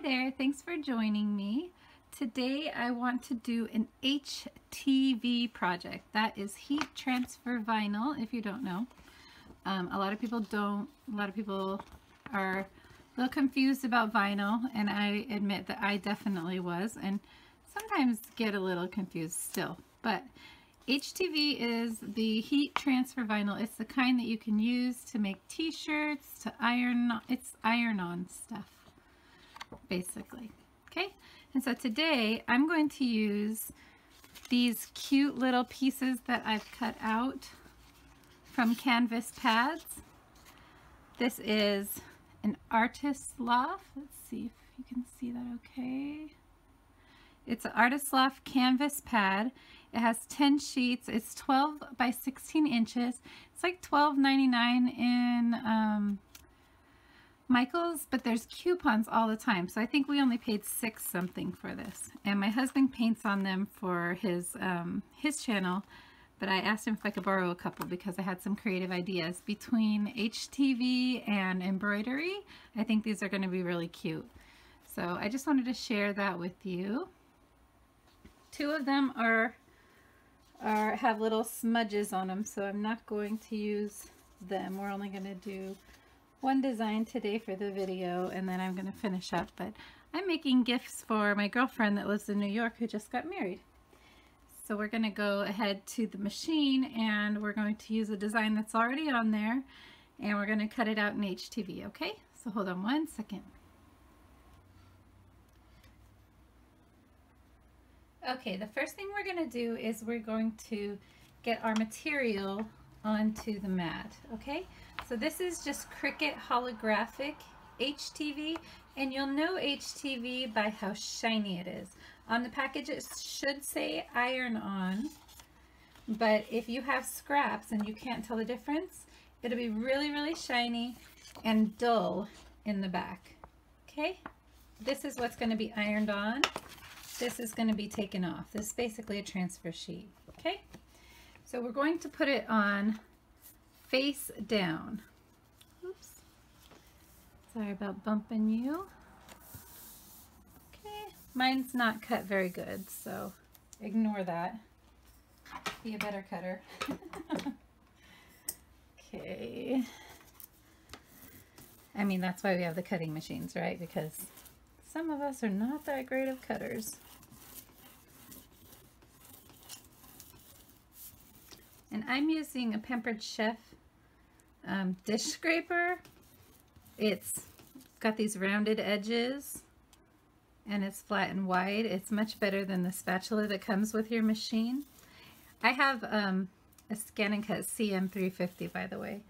there, thanks for joining me. Today I want to do an HTV project. That is heat transfer vinyl, if you don't know. A lot of people don't. A lot of people are a little confused about vinyl, and I admit that I definitely was, and sometimes get a little confused still. But HTV is the heat transfer vinyl. It's the kind that you can use to make t-shirts, to iron. It's iron-on stuff, basically. Okay, and so today I'm going to use these cute little pieces that I've cut out from canvas pads. This is an artist's loft. Let's see if you can see that okay. It's an artist's loft canvas pad. It has 10 sheets. It's 12 by 16 inches. It's like $12.99 in Michael's, but there's coupons all the time. So I think we only paid $6 something for this. And my husband paints on them for his channel, but I asked him if I could borrow a couple because I had some creative ideas. Between HTV and embroidery, I think these are going to be really cute. So I just wanted to share that with you. Two of them have little smudges on them, so I'm not going to use them. We're only going to do one design today for the video, and then I'm going to finish up. But I'm making gifts for my girlfriend that lives in New York who just got married. So we're going to go ahead to the machine, and we're going to use a design that's already on there, and we're going to cut it out in HTV, okay? So hold on one second. Okay, the first thing we're going to do is we're going to get our material onto the mat, okay? So this is just Cricut holographic HTV, and you'll know HTV by how shiny it is. On the package it should say iron on, but if you have scraps and you can't tell the difference, it'll be really, really shiny and dull in the back, okay? This is what's going to be ironed on. This is going to be taken off. This is basically a transfer sheet, okay? So we're going to put it on face down. Oops. Sorry about bumping you. Okay, mine's not cut very good, so ignore that. Be a better cutter. Okay. I mean, that's why we have the cutting machines, right? Because some of us are not that great of cutters. And I'm using a Pampered Chef dish scraper. It's got these rounded edges and it's flat and wide. It's much better than the spatula that comes with your machine. I have a ScanNCut CM350, by the way.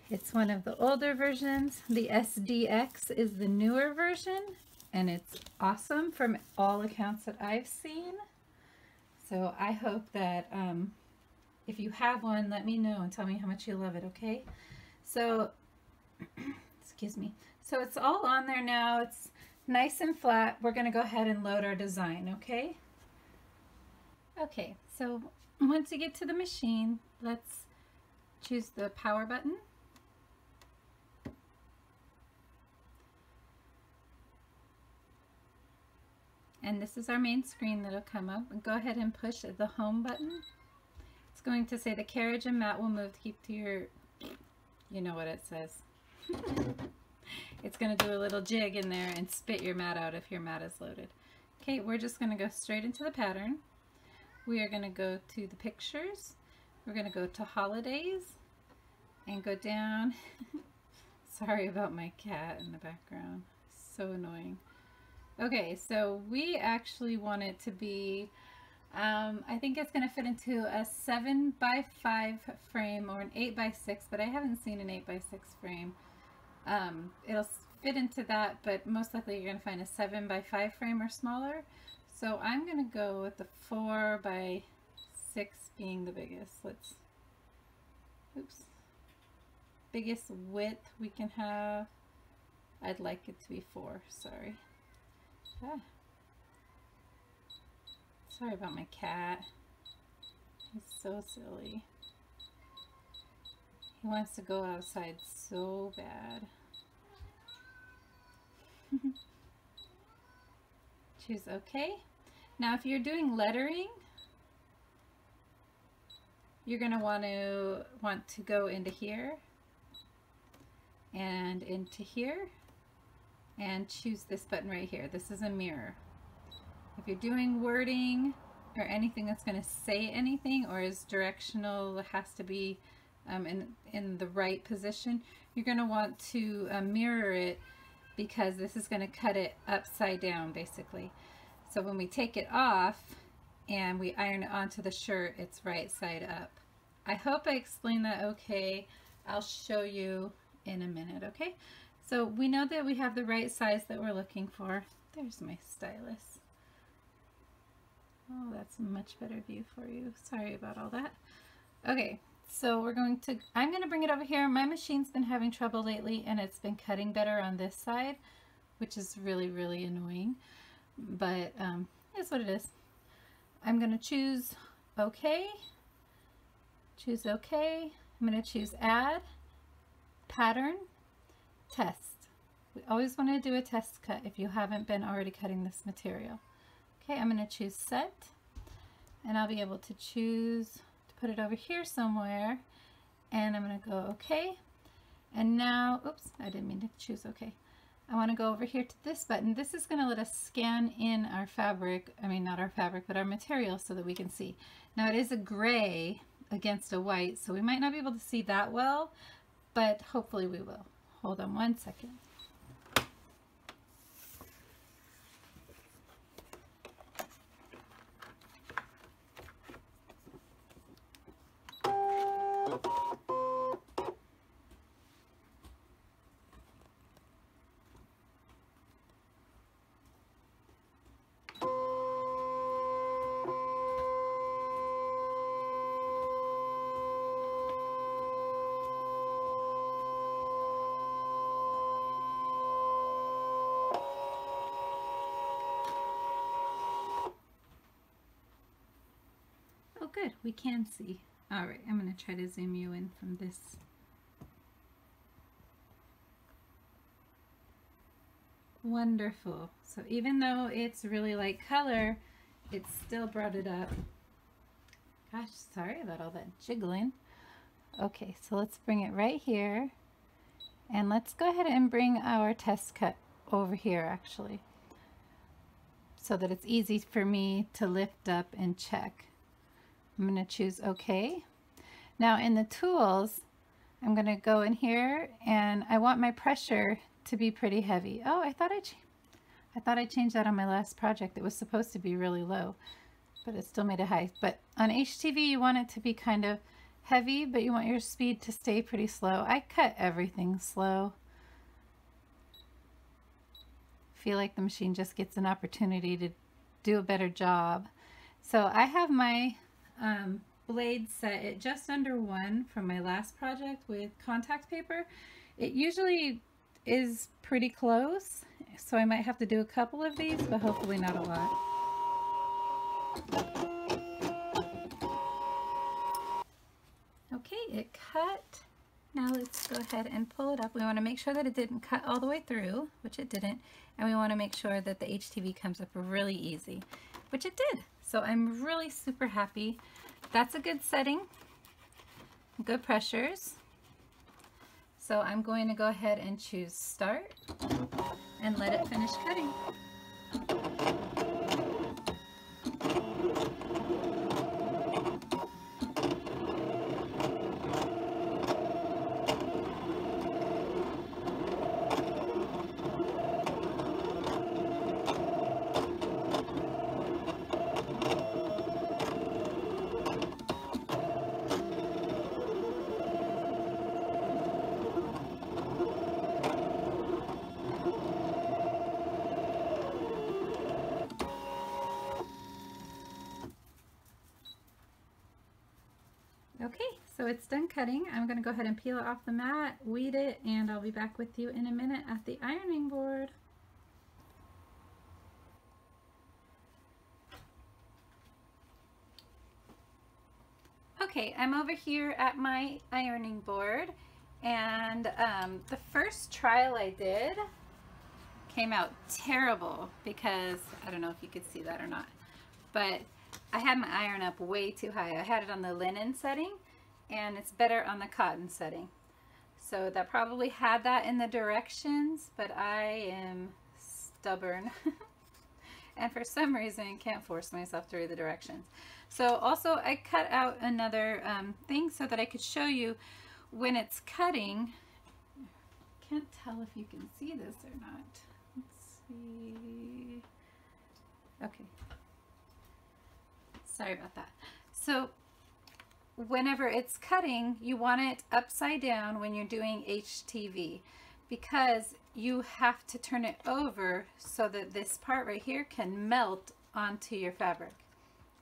It's one of the older versions. The SDX is the newer version, and it's awesome from all accounts that I've seen. So I hope that if you have one, let me know and tell me how much you love it, okay? So, excuse me. So it's all on there now. It's nice and flat. We're going to go ahead and load our design, okay? Okay, so once you get to the machine, let's choose the power button. And this is our main screen that'll come up. Go ahead and push the home button. It's going to say the carriage and mat will move to keep to your, you know what it says. It's going to do a little jig in there and spit your mat out if your mat is loaded. Okay, we're just going to go straight into the pattern. We are going to go to the pictures. We're going to go to holidays and go down. Sorry about my cat in the background. So annoying. Okay, so we actually want it to be, I think it's going to fit into a 7x5 frame or an 8x6, but I haven't seen an 8x6 frame. It'll fit into that, but most likely you're going to find a 7x5 frame or smaller. So I'm going to go with the 4x6 being the biggest. Biggest width we can have. I'd like it to be 4, sorry. Ah. Sorry about my cat. He's so silly. He wants to go outside so bad. Choose OK. Now if you're doing lettering, you're going to want to go into here and into here and choose this button right here. This is a mirror. If you're doing wording or anything that's going to say anything or is directional, has to be in the right position, you're going to want to mirror it, because this is going to cut it upside down basically. So when we take it off and we iron it onto the shirt, it's right side up. I hope I explained that okay. I'll show you in a minute, okay? So we know that we have the right size that we're looking for. There's my stylus. Oh, that's a much better view for you. Sorry about all that. Okay, so I'm going to bring it over here. My machine's been having trouble lately and it's been cutting better on this side, which is really, really annoying. But it's what it is. I'm going to choose OK. Choose OK. I'm going to choose Add, Pattern, Test. We always want to do a test cut if you haven't been already cutting this material. Okay, I'm going to choose Set, and I'll be able to choose to put it over here somewhere, and I'm going to go OK. And now, oops, I didn't mean to choose OK. I want to go over here to this button. This is going to let us scan in our fabric, I mean not our fabric, but our material, so that we can see. Now it is a gray against a white, so we might not be able to see that well, but hopefully we will. Hold on one second. Good, we can see. All right, I'm going to try to zoom you in from this. Wonderful. So even though it's really light color, it still brought it up. Gosh, sorry about all that jiggling. Okay, so let's bring it right here. And let's go ahead and bring our test cut over here actually, so that it's easy for me to lift up and check. I'm going to choose OK. Now in the tools, I'm going to go in here and I want my pressure to be pretty heavy. Oh, I thought I changed that on my last project. It was supposed to be really low, but it still made it high. But on HTV, you want it to be kind of heavy, but you want your speed to stay pretty slow. I cut everything slow. I feel like the machine just gets an opportunity to do a better job. So I have my blade set at just under 1 from my last project with contact paper. It usually is pretty close, so I might have to do a couple of these, but hopefully not a lot. Okay, it cut. Now let's go ahead and pull it up. We want to make sure that it didn't cut all the way through, which it didn't, and we want to make sure that the HTV comes up really easy, which it did. So I'm really super happy. That's a good setting, good pressures. So I'm going to go ahead and choose Start and let it finish cutting. Okay, so it's done cutting. I'm going to go ahead and peel it off the mat, weed it, and I'll be back with you in a minute at the ironing board. Okay, I'm over here at my ironing board, and the first trial I did came out terrible because, I don't know if you could see that or not, but I had my iron up way too high. I had it on the linen setting and it's better on the cotton setting. So that probably had that in the directions, but I am stubborn and for some reason can't force myself to read the directions. So also I cut out another thing so that I could show you when it's cutting. Can't tell if you can see this or not. Let's see. Okay. Sorry about that. So whenever it's cutting, you want it upside down when you're doing HTV, because you have to turn it over so that this part right here can melt onto your fabric.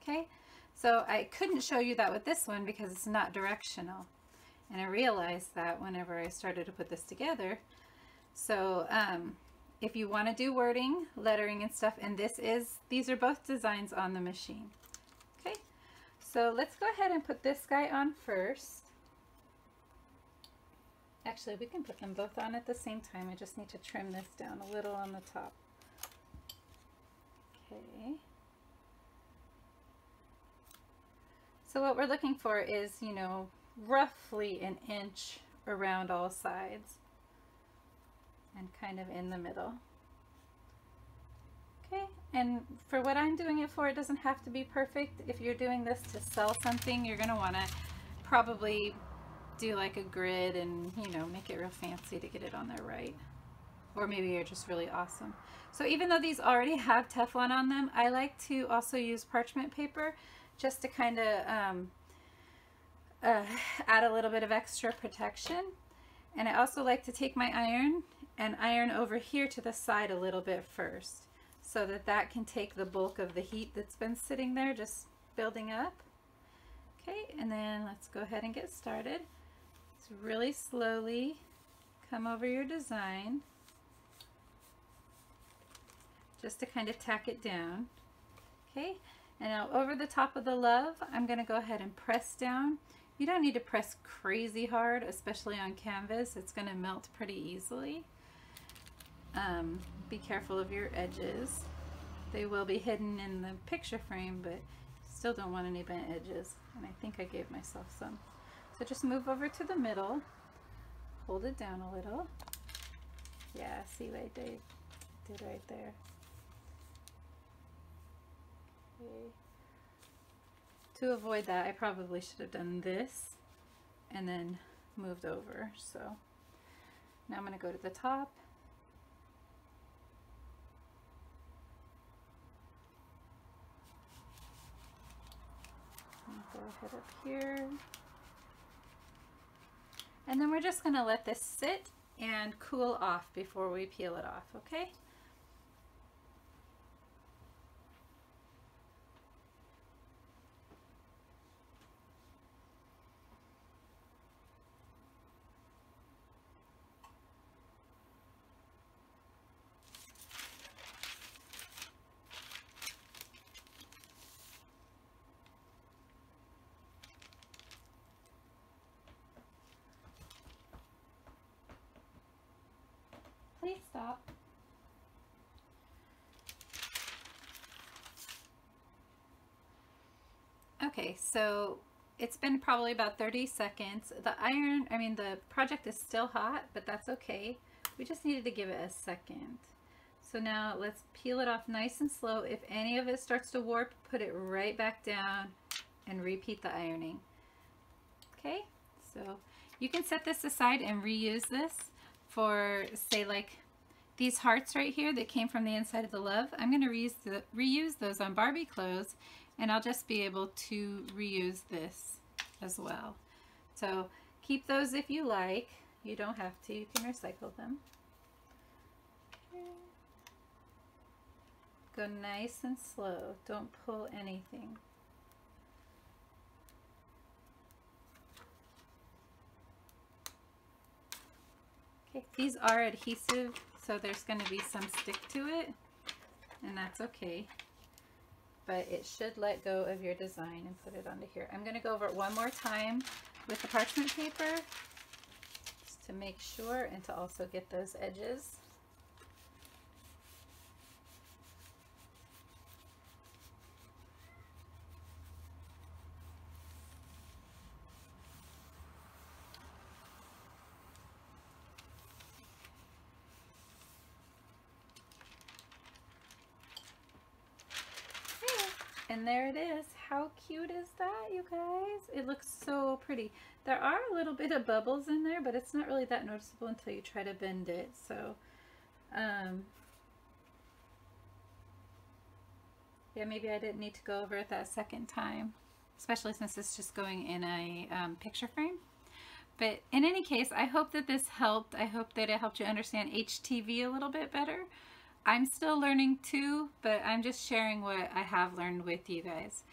Okay, so I couldn't show you that with this one because it's not directional, and I realized that whenever I started to put this together. So if you want to do wording, lettering and stuff, and these are both designs on the machine. Okay, so let's go ahead and put this guy on first. Actually, we can put them both on at the same time. I just need to trim this down a little on the top. Okay. So what we're looking for is, you know, roughly an inch around all sides and kind of in the middle. Okay, and for what I'm doing it for, it doesn't have to be perfect. If you're doing this to sell something, you're going to want to probably do like a grid and, you know, make it real fancy to get it on there right. Or maybe you're just really awesome. So even though these already have Teflon on them, I like to also use parchment paper just to kind of add a little bit of extra protection. And I also like to take my iron and iron over here to the side a little bit first, so that that can take the bulk of the heat that's been sitting there just building up. Okay, and then let's go ahead and get started. So really slowly come over your design just to kind of tack it down. Okay, and now over the top of the love, I'm going to go ahead and press down. You don't need to press crazy hard, especially on canvas. It's going to melt pretty easily. Be careful of your edges. They will be hidden in the picture frame, but still don't want any bent edges. And I think I gave myself some. So just move over to the middle, hold it down a little. Yeah, see what I did right there. Okay. To avoid that, I probably should have done this and then moved over. So now I'm going to go to the top. Go ahead up here. And then we're just going to let this sit and cool off before we peel it off, okay? Please stop. Okay, so it's been probably about 30 seconds. The project is still hot, but that's okay. We just needed to give it a second. So now let's peel it off nice and slow. If any of it starts to warp, put it right back down and repeat the ironing. Okay, so you can set this aside and reuse this for, say, like these hearts right here that came from the inside of the love. I'm going to reuse those on Barbie clothes, and I'll just be able to reuse this as well. So keep those if you like. You don't have to. You can recycle them. Go nice and slow. Don't pull anything. Okay, these are adhesive, so there's going to be some stick to it, and that's okay. But it should let go of your design and put it onto here. I'm going to go over it one more time with the parchment paper just to make sure and to also get those edges. And there it is. How cute is that, you guys? It looks so pretty. There are a little bit of bubbles in there, but it's not really that noticeable until you try to bend it. So, yeah, maybe I didn't need to go over it that second time, especially since it's just going in a picture frame. But in any case, I hope that this helped. I hope that it helped you understand HTV a little bit better. I'm still learning too, but I'm just sharing what I have learned with you guys.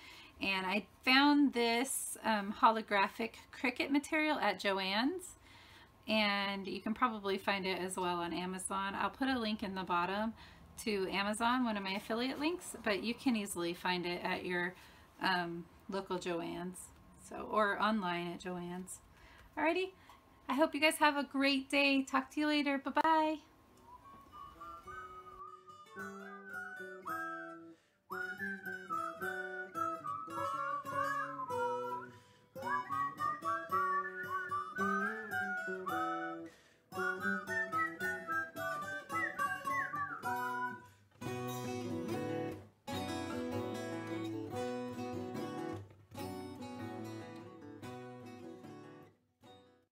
And I found this holographic Cricut material at Joann's, and you can probably find it as well on Amazon. I'll put a link in the bottom to Amazon, one of my affiliate links, but you can easily find it at your local Joann's, or online at Joann's. Alrighty, I hope you guys have a great day. Talk to you later. Bye-bye.